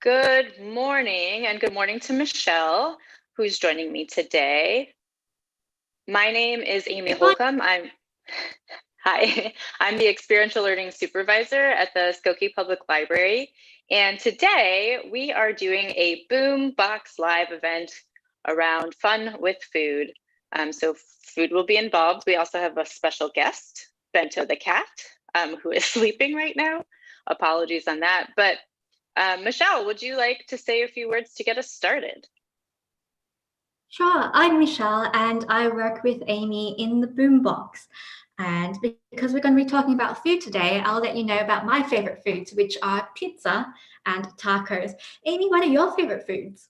Good morning, and good morning to Michelle, who's joining me today. My name is Amy Holcomb. Hi, I'm the Experiential Learning Supervisor at the Skokie Public Library. And today we are doing a BOOMbox live event around fun with food. So food will be involved. We also have a special guest, Bento the cat, who is sleeping right now. Apologies on that. But Michelle, would you like to say a few words to get us started? Sure, I'm Michelle and I work with Amy in the BOOMbox. And because we're going to be talking about food today, I'll let you know about my favorite foods, which are pizza and tacos. Amy, what are your favorite foods?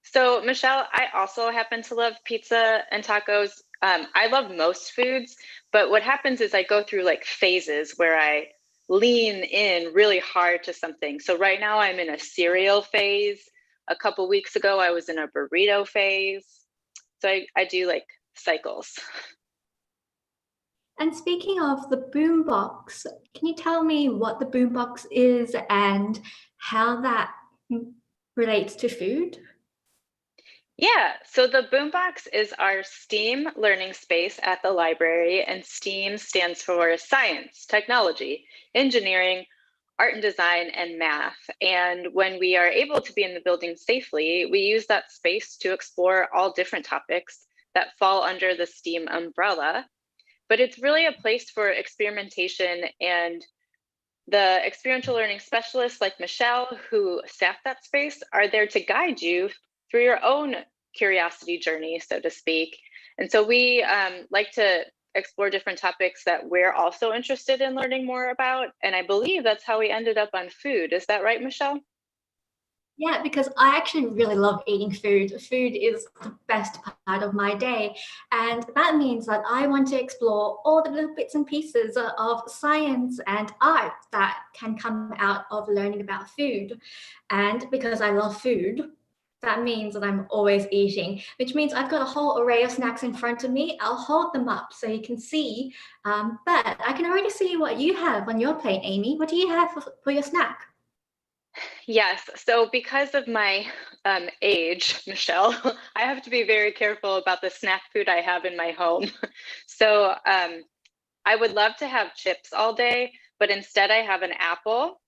So Michelle, I also happen to love pizza and tacos. I love most foods, but what happens is I go through like phases where I lean in really hard to something. So right now I'm in a cereal phase. A couple weeks ago, I was in a burrito phase. So I do like cycles. And speaking of the BOOMbox, can you tell me what the BOOMbox is and how that relates to food? Yeah, so the BOOMbox is our STEAM learning space at the library, and STEAM stands for science, technology, engineering, art and design, and math. And when we are able to be in the building safely, we use that space to explore all different topics that fall under the STEAM umbrella. But it's really a place for experimentation, and the experiential learning specialists like Michelle, who staff that space, are there to guide you through your own curiosity journey, so to speak. And so we like to explore different topics that we're also interested in learning more about. And I believe that's how we ended up on food. Is that right, Michelle? Yeah, because I actually really love eating food. Food is the best part of my day. And that means that I want to explore all the little bits and pieces of science and art that can come out of learning about food. And because I love food, that means that I'm always eating, which means I've got a whole array of snacks in front of me. I'll hold them up so you can see. But I can already see what you have on your plate, Amy. What do you have for your snack? Yes. So because of my age, Michelle, I have to be very careful about the snack food I have in my home. So I would love to have chips all day, but instead I have an apple.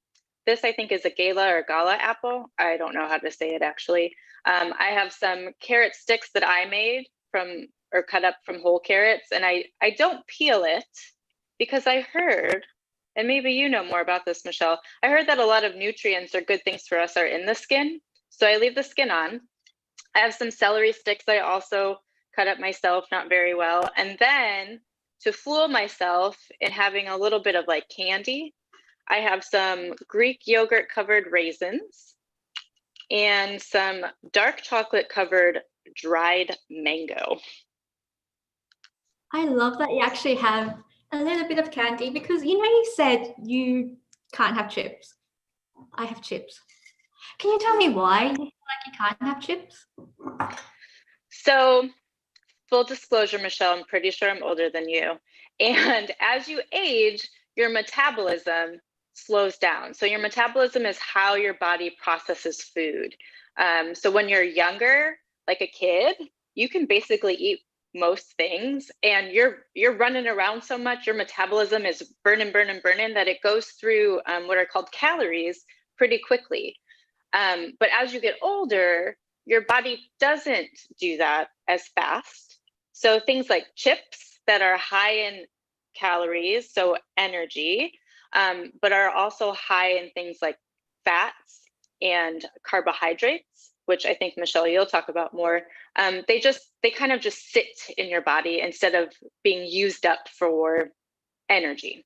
This I think is a gala apple. I don't know how to say it actually. I have some carrot sticks that I made from or cut up from whole carrots, and I don't peel it because I heard, and maybe you know more about this, Michelle. I heard that a lot of nutrients or good things for us are in the skin, so I leave the skin on. I have some celery sticks I also cut up myself, not very well, and then to fool myself in having a little bit of like candy, I have some Greek yogurt covered raisins and some dark chocolate covered dried mango. I love that you actually have a little bit of candy because you said you can't have chips. I have chips. Can you tell me why you feel like you can't have chips? So, full disclosure, Michelle, I'm pretty sure I'm older than you. And as you age, your metabolism slows down. So, your metabolism is how your body processes food. So, when you're younger, like a kid, you can basically eat most things, and you're running around so much, your metabolism is burning, burning, burning, that it goes through what are called calories pretty quickly. But as you get older, your body doesn't do that as fast. So things like chips that are high in calories, so energy, but are also high in things like fats and carbohydrates, which I think, Michelle, you'll talk about more. They kind of just sit in your body instead of being used up for energy.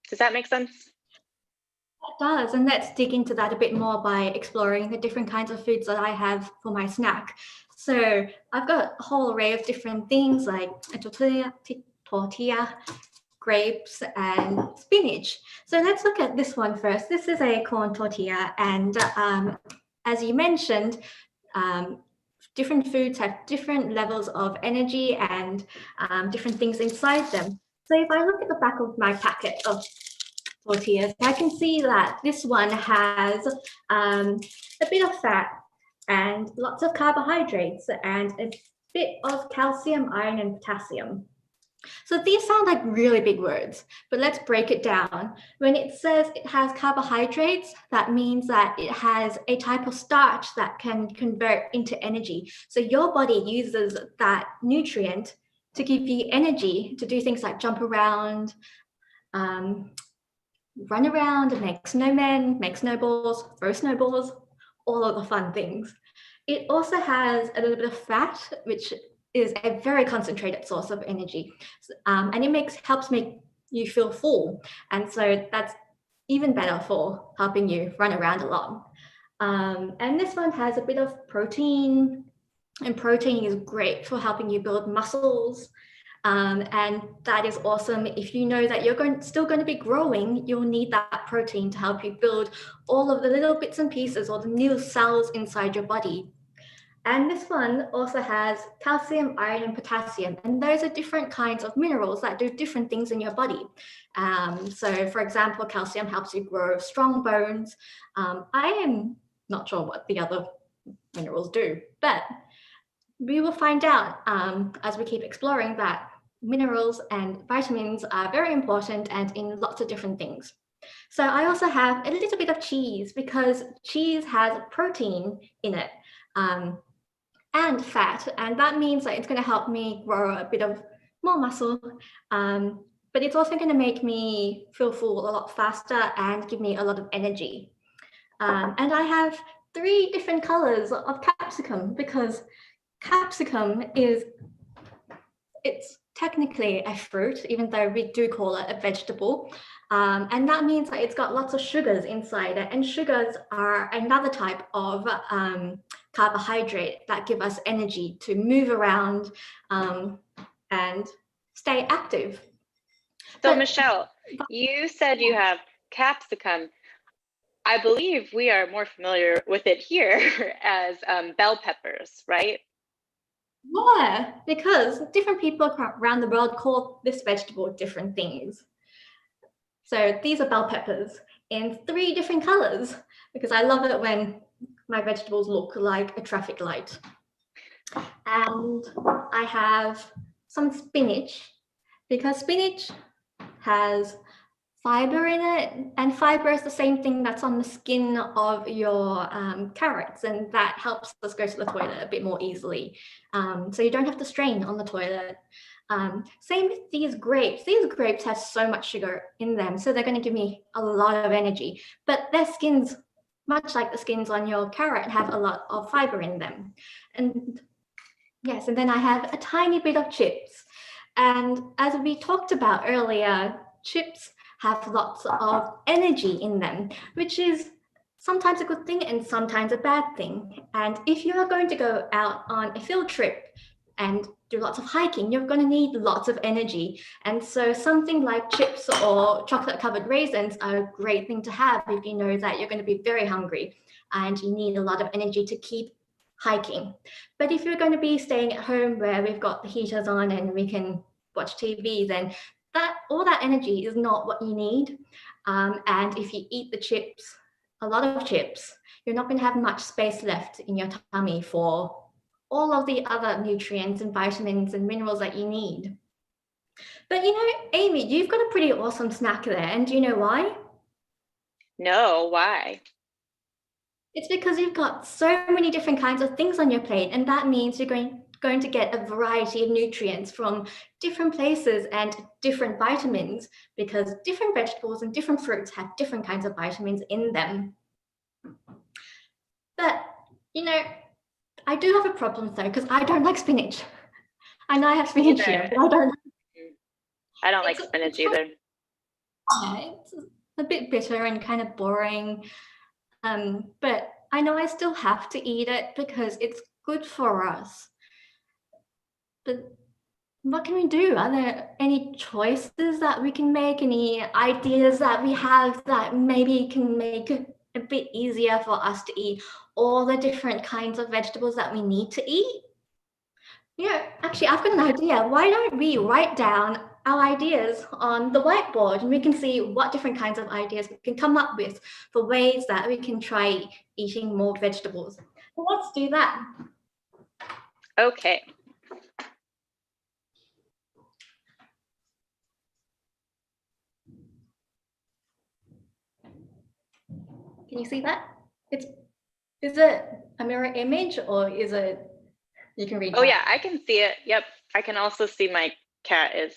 Does that make sense? It does, and let's dig into that a bit more by exploring the different kinds of foods that I have for my snack. So I've got a whole array of different things like a tortilla, grapes, and spinach. So let's look at this one first. This is a corn tortilla, and as you mentioned, different foods have different levels of energy and different things inside them. So if I look at the back of my packet of tortillas. I can see that this one has a bit of fat and lots of carbohydrates and a bit of calcium, iron, and potassium. So these sound like really big words, but let's break it down. When it says it has carbohydrates, that means that it has a type of starch that can convert into energy. So your body uses that nutrient to give you energy to do things like jump around, run around, make snowmen, make snowballs, throw snowballs, all of the fun things. It also has a little bit of fat, which is a very concentrated source of energy. And it helps make you feel full. And so that's even better for helping you run around a lot. And this one has a bit of protein, and protein is great for helping you build muscles. And that is awesome. If you know that you're still going to be growing, you'll need that protein to help you build all of the little bits and pieces or the new cells inside your body. And this one also has calcium, iron, and potassium. And those are different kinds of minerals that do different things in your body. So for example, calcium helps you grow strong bones. I am not sure what the other minerals do, but we will find out as we keep exploring that minerals and vitamins are very important and in lots of different things. So I also have a little bit of cheese because cheese has protein in it and fat, and that means that it's going to help me grow a bit of more muscle, but it's also going to make me feel full a lot faster and give me a lot of energy. And I have 3 different colors of capsicum because capsicum it's technically a fruit, even though we do call it a vegetable. And that means that it's got lots of sugars inside it. And sugars are another type of carbohydrate that give us energy to move around and stay active. So Michelle, you said you have capsicum. I believe we are more familiar with it here as bell peppers, right? Yeah, because different people around the world call this vegetable different things. So these are bell peppers in 3 different colors because I love it when my vegetables look like a traffic light. And I have some spinach because spinach has fiber in it, and fiber is the same thing that's on the skin of your carrots, and that helps us go to the toilet a bit more easily. So you don't have to strain on the toilet. Same with these grapes. These grapes have so much sugar in them, so they're going to give me a lot of energy, but their skins, much like the skins on your carrot, have a lot of fiber in them. And yes, and then I have a tiny bit of chips. And as we talked about earlier, chips have lots of energy in them, which is sometimes a good thing and sometimes a bad thing. And if you are going to go out on a field trip and do lots of hiking, you're going to need lots of energy. And so something like chips or chocolate covered raisins are a great thing to have if you know that you're going to be very hungry and you need a lot of energy to keep hiking. But if you're going to be staying at home where we've got the heaters on and we can watch TV, then all that energy is not what you need. And if you eat the chips, a lot of chips, you're not going to have much space left in your tummy for all of the other nutrients and vitamins and minerals that you need. But you know, Amy, you've got a pretty awesome snack there. And do you know why? No, why? It's because you've got so many different kinds of things on your plate, and that means you're going to get a variety of nutrients from different places and different vitamins, because different vegetables and different fruits have different kinds of vitamins in them. But, you know, I do have a problem though, because I don't like spinach. I know I have spinach here, but I don't like spinach either. It's a bit bitter and kind of boring. But I know I still have to eat it because it's good for us. But what can we do? Are there any choices that we can make? Any ideas that we have that maybe can make it a bit easier for us to eat all the different kinds of vegetables that we need to eat? Yeah, actually, I've got an idea. Why don't we write down our ideas on the whiteboard, and we can see what different kinds of ideas we can come up with for ways that we can try eating more vegetables. So let's do that. Okay. Can you see that? Is it a mirror image or is it, you can read Oh that? yeah, I can see it. Yep. I can also see my cat is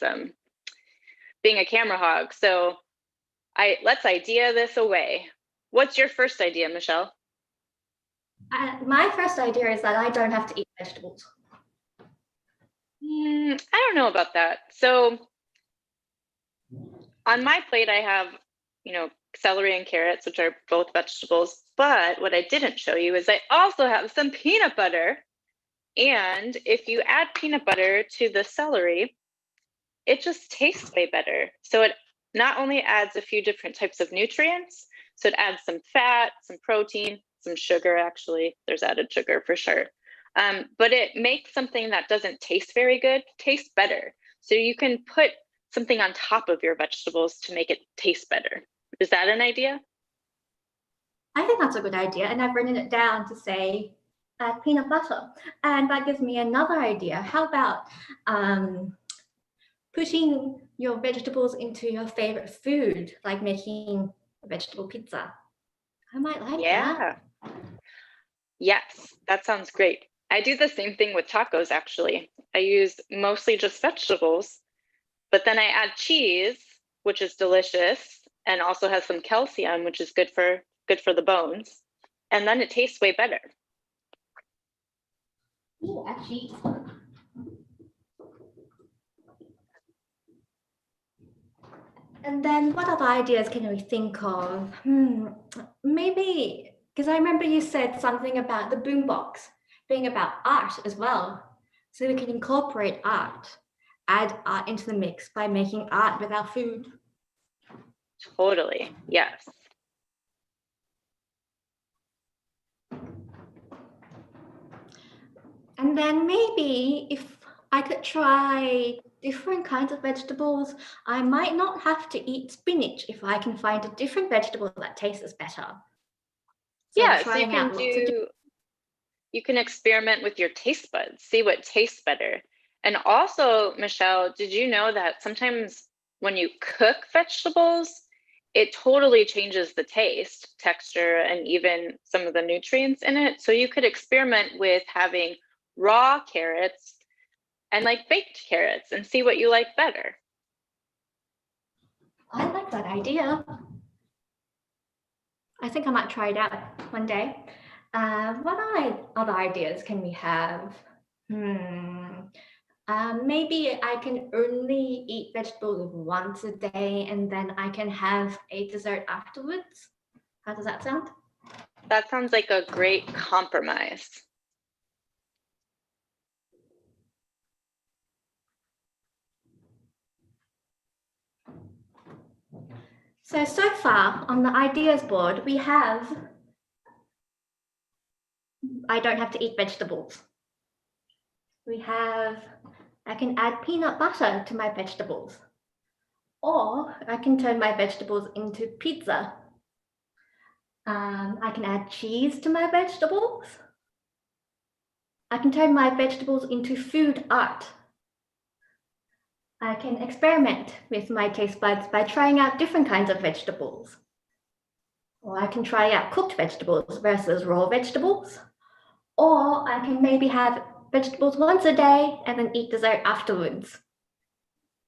being a camera hog. So let's idea this away. What's your first idea, Michelle? My first idea is that I don't have to eat vegetables. I don't know about that. So on my plate, I have, celery and carrots, which are both vegetables. But what I didn't show you is I also have some peanut butter. And if you add peanut butter to the celery, it just tastes way better. So it not only adds a few different types of nutrients, so it adds some fat, some protein, some sugar, actually. There's added sugar for sure. But it makes something that doesn't taste very good taste better. So you can put something on top of your vegetables to make it taste better. Is that an idea? I think that's a good idea, and I've written it down to say peanut butter. And that gives me another idea. How about putting your vegetables into your favorite food, like making a vegetable pizza? I might like that. Yeah. Yes, that sounds great. I do the same thing with tacos, actually. I use mostly just vegetables, but then I add cheese, which is delicious and also has some calcium, which is good for the bones. And then it tastes way better. Ooh, add cheese. And then what other ideas can we think of? Maybe, because I remember you said something about the boombox being about art as well. So we can incorporate art, add art into the mix by making art with our food. Totally. Yes. And then maybe if I could try different kinds of vegetables, I might not have to eat spinach if I can find a different vegetable that tastes better. So Yeah, so you trying can out lots of different. you can experiment with your taste buds, see what tastes better. And also, Michelle, did you know that sometimes when you cook vegetables, it totally changes the taste, texture, and even some of the nutrients in it. So you could experiment with having raw carrots and like baked carrots and see what you like better. I like that idea. I think I might try it out one day. What other ideas can we have? Maybe I can only eat vegetables once a day and then I can have a dessert afterwards. How does that sound? That sounds like a great compromise. So far on the ideas board, we have, I don't have to eat vegetables. We have, I can add peanut butter to my vegetables. Or I can turn my vegetables into pizza. I can add cheese to my vegetables. I can turn my vegetables into food art. I can experiment with my taste buds by trying out different kinds of vegetables. Or I can try out cooked vegetables versus raw vegetables. Or I can maybe have vegetables once a day and then eat dessert afterwards.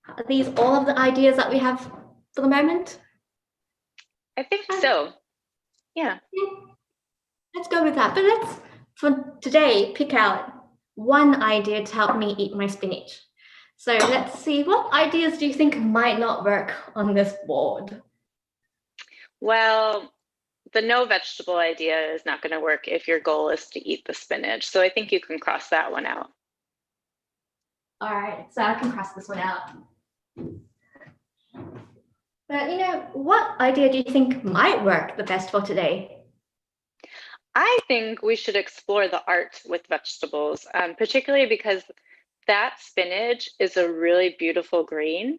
Are these all of the ideas that we have for the moment? I think so. Yeah. Let's go with that. But let's, for today, pick out one idea to help me eat my spinach. So let's see, what ideas do you think might not work on this board? Well, the no vegetable idea is not going to work if your goal is to eat the spinach. So I think you can cross that one out. All right, so I can cross this one out. But what idea do you think might work the best for today? I think we should explore the art with vegetables, particularly because that spinach is a really beautiful green.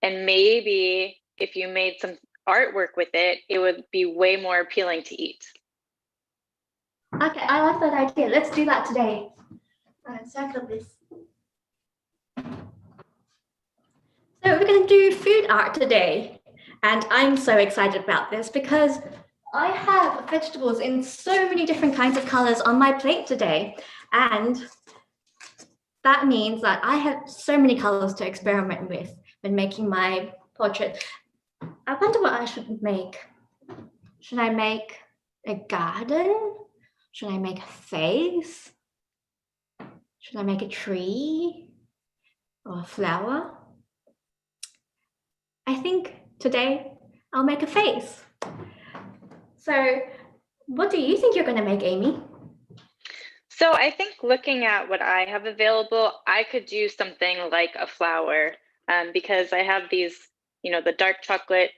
And maybe if you made some artwork with it, it would be way more appealing to eat. Okay, I like that idea. Let's do that today. Circle this. So we're going to do food art today. And I'm so excited about this because I have vegetables in so many different kinds of colors on my plate today. And that means that I have so many colors to experiment with when making my portrait. I wonder what I should make. Should I make a garden? Should I make a face? Should I make a tree or a flower? I think today I'll make a face. So what do you think you're going to make, Amy? So I think looking at what I have available, I could do something like a flower because I have these, the dark chocolate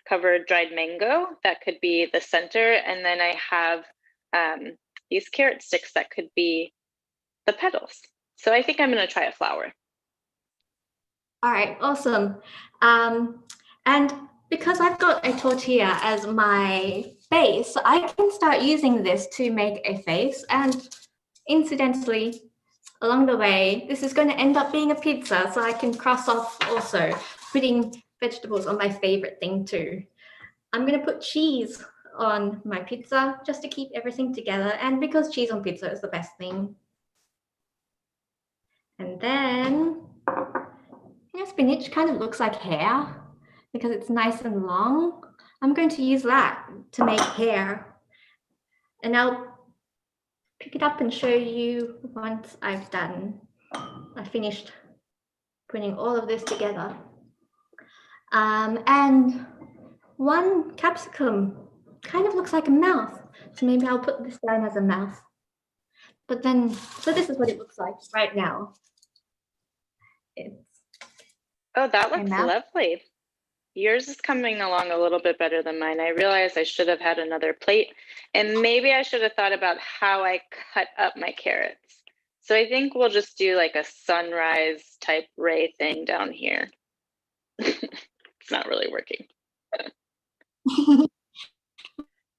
covered dried mango that could be the center. And then I have these carrot sticks that could be the petals. So I think I'm going to try a flower. All right, awesome. And because I've got a tortilla as my base, I can start using this to make a face. And incidentally, along the way, this is going to end up being a pizza, so I can cross off also putting vegetables on my favorite thing too. I'm going to put cheese on my pizza just to keep everything together, and because cheese on pizza is the best thing. And then spinach kind of looks like hair because it's nice and long. I'm going to use that to make hair, and I'll pick it up and show you once I finished putting all of this together. And one capsicum kind of looks like a mouth, so maybe I'll put this down as a mouth. But then, so this is what it looks like right now. Oh, that looks lovely. Yours is coming along a little bit better than mine. I realized I should have had another plate, and maybe I should have thought about how I cut up my carrots. So I think we'll just do like a sunrise type ray thing down here. It's not really working.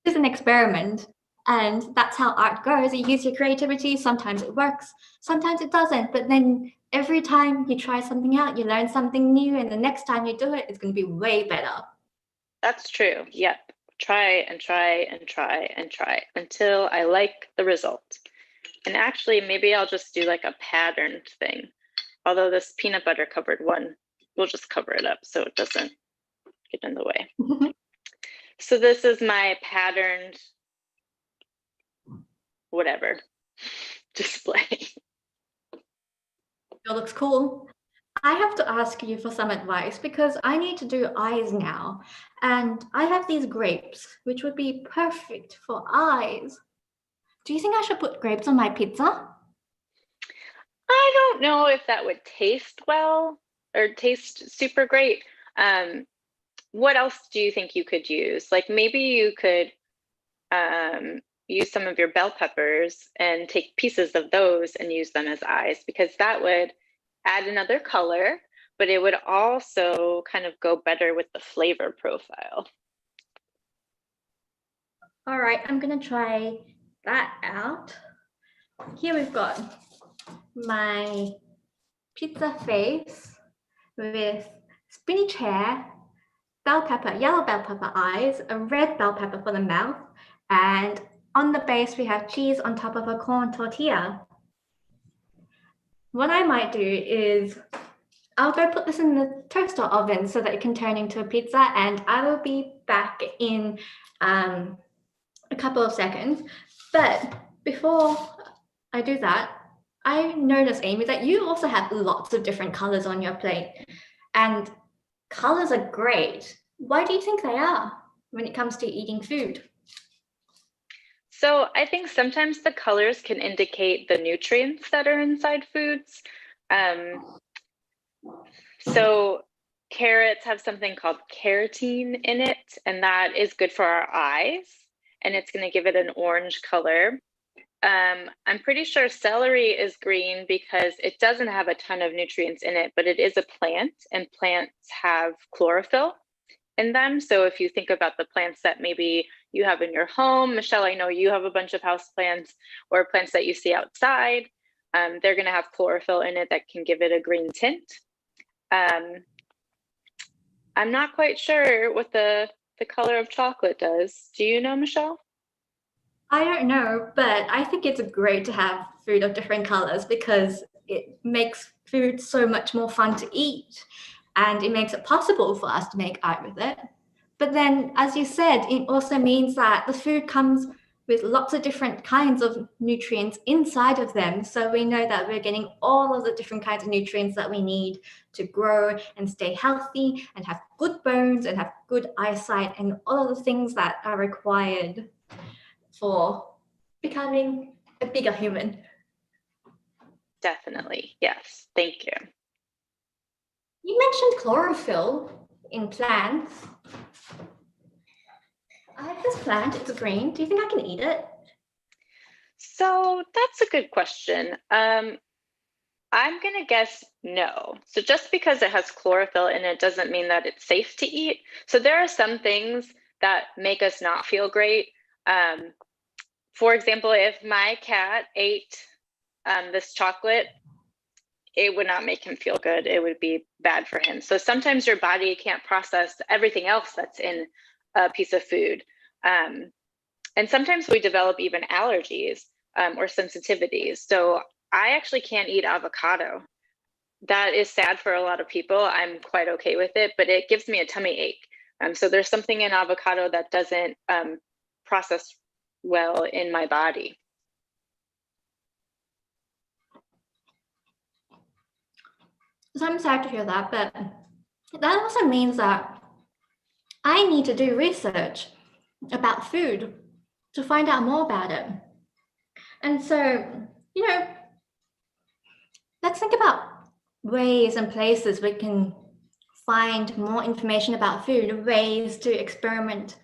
It's an experiment, and that's how art goes. You use your creativity. Sometimes it works, sometimes it doesn't. But then every time you try something out, you learn something new, and the next time you do it, it's going to be way better. That's true. Yep. Try and try and try and try until I like the result. And actually, maybe I'll just do like a patterned thing. Although this peanut butter covered one, we'll just cover it up so it doesn't get in the way. So this is my patterned whatever display. It looks cool. I have to ask you for some advice because I need to do eyes now. And I have these grapes, which would be perfect for eyes. Do you think I should put grapes on my pizza? I don't know if that would taste well or taste super great. What else do you think you could use? Like maybe you could use some of your bell peppers and take pieces of those and use them as eyes, because that would add another color, but it would also kind of go better with the flavor profile. All right, I'm gonna try that out. Here we've got my pizza face with spinach hair, bell pepper, yellow bell pepper eyes, a red bell pepper for the mouth, and on the base we have cheese on top of a corn tortilla. What I might do is I'll go put this in the toaster oven so that it can turn into a pizza, and I will be back in a couple of seconds. But before I do that, I noticed, Amy, that you also have lots of different colors on your plate, and colors are great. Why do you think they are when it comes to eating food? So I think sometimes the colors can indicate the nutrients that are inside foods. So carrots have something called carotene in it, and that is good for our eyes, and it's going to give it an orange color. I'm pretty sure celery is green because it doesn't have a ton of nutrients in it, but it is a plant, and plants have chlorophyll in them. So if you think about the plants that maybe you have in your home, Michelle, I know you have a bunch of house plants or plants that you see outside. They're going to have chlorophyll in it that can give it a green tint. I'm not quite sure what the color of chocolate does. Do you know, Michelle? I don't know, but I think it's great to have food of different colors because it makes food so much more fun to eat and it makes it possible for us to make art with it. But then, as you said, it also means that the food comes with lots of different kinds of nutrients inside of them. So we know that we're getting all of the different kinds of nutrients that we need to grow and stay healthy and have good bones and have good eyesight and all of the things that are required for becoming a bigger human. Definitely. Yes. Thank you. You mentioned chlorophyll in plants. I have this plant, it's green. Do you think I can eat it? So that's a good question. I'm going to guess no. So just because it has chlorophyll in it doesn't mean that it's safe to eat. So there are some things that make us not feel great. For example, if my cat ate this chocolate, it would not make him feel good. It would be bad for him. So sometimes your body can't process everything else that's in a piece of food. And sometimes we develop even allergies or sensitivities. So I actually can't eat avocado. That is sad for a lot of people. I'm quite okay with it, but it gives me a tummy ache. So there's something in avocado that doesn't process well in my body. So I'm sad to hear that, but that also means that I need to do research about food to find out more about it. And so, let's think about ways and places we can find more information about food, ways to experiment.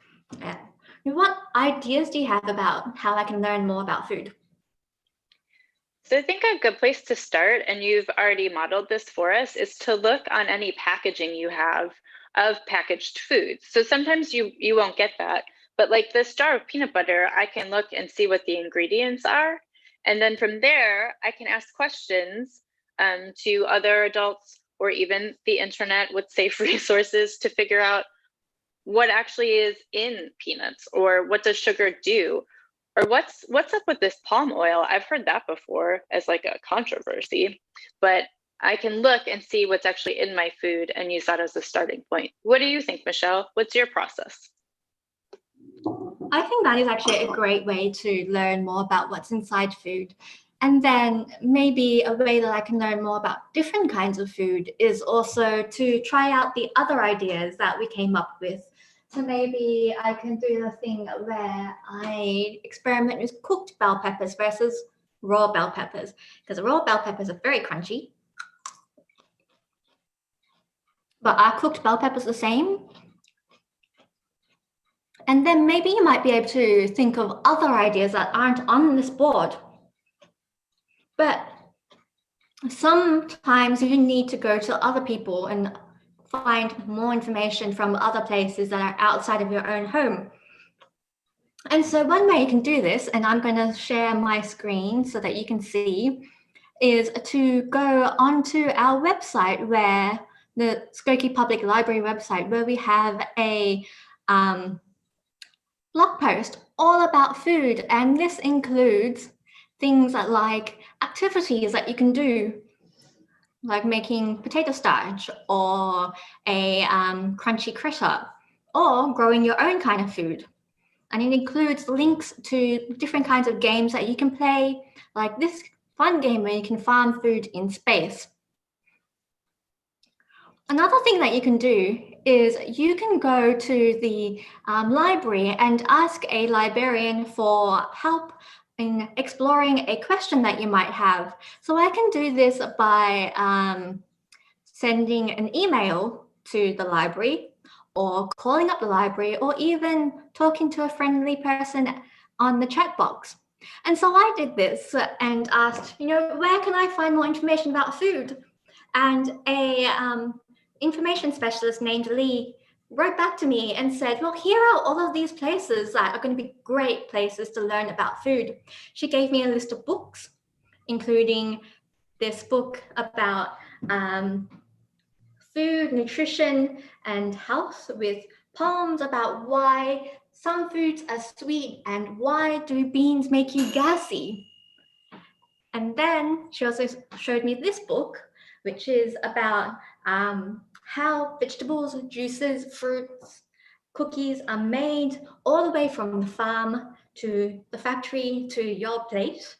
What ideas do you have about how I can learn more about food? So I think a good place to start, and you've already modeled this for us, is to look on any packaging you have of packaged foods. So sometimes you won't get that, but like this jar of peanut butter, I can look and see what the ingredients are. And then from there, I can ask questions to other adults or even the internet with safe resources to figure out what actually is in peanuts, or what does sugar do, or what's up with this palm oil. I've heard that before as like a controversy, but I can look and see what's actually in my food and use that as a starting point. What do you think, Michelle? What's your process? I think that is actually a great way to learn more about what's inside food. And then maybe a way that I can learn more about different kinds of food is also to try out the other ideas that we came up with. So maybe I can do the thing where I experiment with cooked bell peppers versus raw bell peppers, because raw bell peppers are very crunchy. But are cooked bell peppers the same? And then maybe you might be able to think of other ideas that aren't on this board. But sometimes you need to go to other people and find more information from other places that are outside of your own home. And so one way you can do this, and I'm going to share my screen so that you can see, is to go onto our website, where the Skokie Public Library website, where we have a blog post all about food. And this includes things like activities that you can do, like making potato starch or a crunchy critter, or growing your own kind of food. And it includes links to different kinds of games that you can play, like this fun game where you can farm food in space. Another thing that you can do is you can go to the library and ask a librarian for help in exploring a question that you might have. So I can do this by sending an email to the library, or calling up the library, or even talking to a friendly person on the chat box. And so I did this and asked, where can I find more information about food? And a information specialist named Lee wrote back to me and said, well, here are all of these places that are going to be great places to learn about food. She gave me a list of books, including this book about food, nutrition, and health, with poems about why some foods are sweet and why do beans make you gassy. And then she also showed me this book, which is about how vegetables, juices, fruits, cookies are made all the way from the farm to the factory to your plate.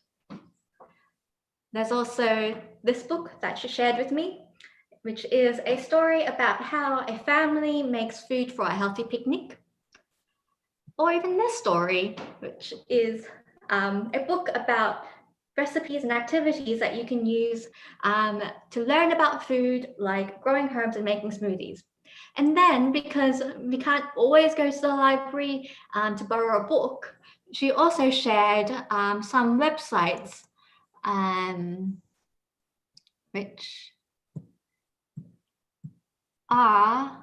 There's also this book that she shared with me, which is a story about how a family makes food for a healthy picnic. Or even this story, which is a book about recipes and activities that you can use to learn about food, like growing herbs and making smoothies. And then, because we can't always go to the library to borrow a book, she also shared some websites which are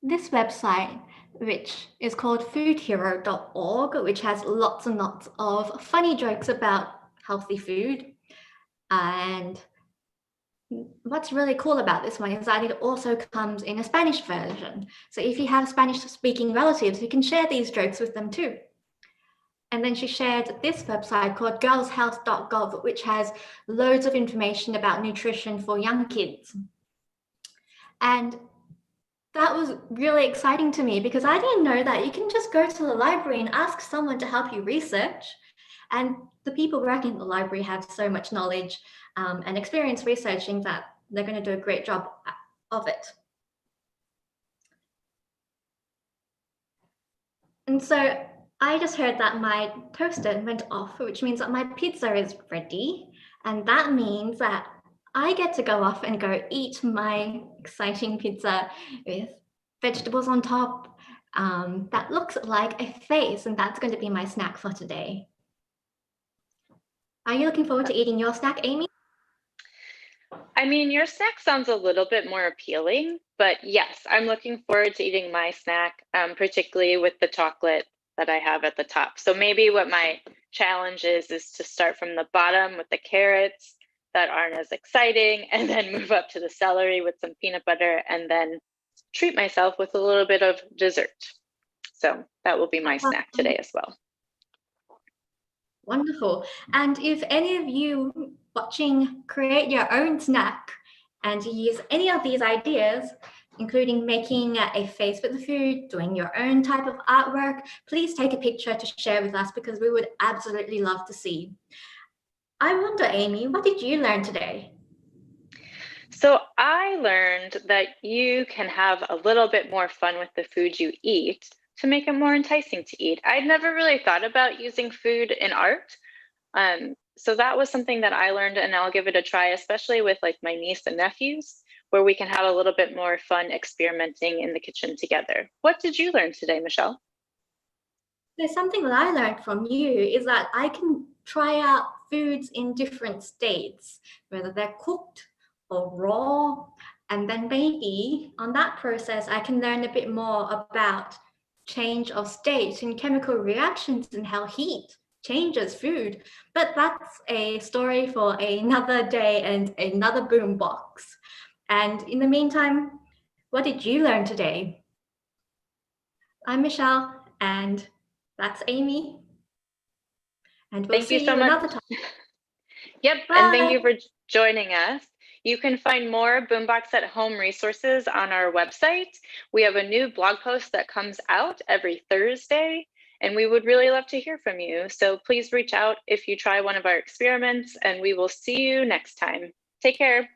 this website, which is called foodhero.org, which has lots and lots of funny jokes about healthy food. And what's really cool about this one is that it also comes in a Spanish version. So if you have Spanish-speaking relatives, you can share these jokes with them too. And then she shared this website called girlshealth.gov, which has loads of information about nutrition for young kids. And that was really exciting to me because I didn't know that you can just go to the library and ask someone to help you research. And the people working in the library have so much knowledge and experience researching that they're going to do a great job of it. And so I just heard that my toaster went off, which means that my pizza is ready. And that means that I get to go off and go eat my exciting pizza with vegetables on top that looks like a face, and that's going to be my snack for today. Are you looking forward to eating your snack, Amy? I mean, your snack sounds a little bit more appealing, but yes, I'm looking forward to eating my snack, particularly with the chocolate that I have at the top. So maybe what my challenge is to start from the bottom with the carrots that aren't as exciting, and then move up to the celery with some peanut butter, and then treat myself with a little bit of dessert. So that will be my snack today as well. Wonderful. And if any of you watching create your own snack and use any of these ideas, including making a face with the food, doing your own type of artwork, please take a picture to share with us because we would absolutely love to see. I wonder, Amy, what did you learn today? So I learned that you can have a little bit more fun with the food you eat to make it more enticing to eat. I'd never really thought about using food in art. So that was something that I learned, and I'll give it a try, especially with like my niece and nephews, where we can have a little bit more fun experimenting in the kitchen together. What did you learn today, Michelle? There's something that I learned from you is that I can try out foods in different states, whether they're cooked or raw. And then maybe on that process, I can learn a bit more about change of state and chemical reactions and how heat changes food. But that's a story for another day and another BOOMbox. And in the meantime, what did you learn today? I'm Michelle, and that's Amy. And we'll see you another time. Yep, and thank you for joining us. You can find more BOOMbox at Home resources on our website. We have a new blog post that comes out every Thursday, and we would really love to hear from you. So please reach out if you try one of our experiments, and we will see you next time. Take care.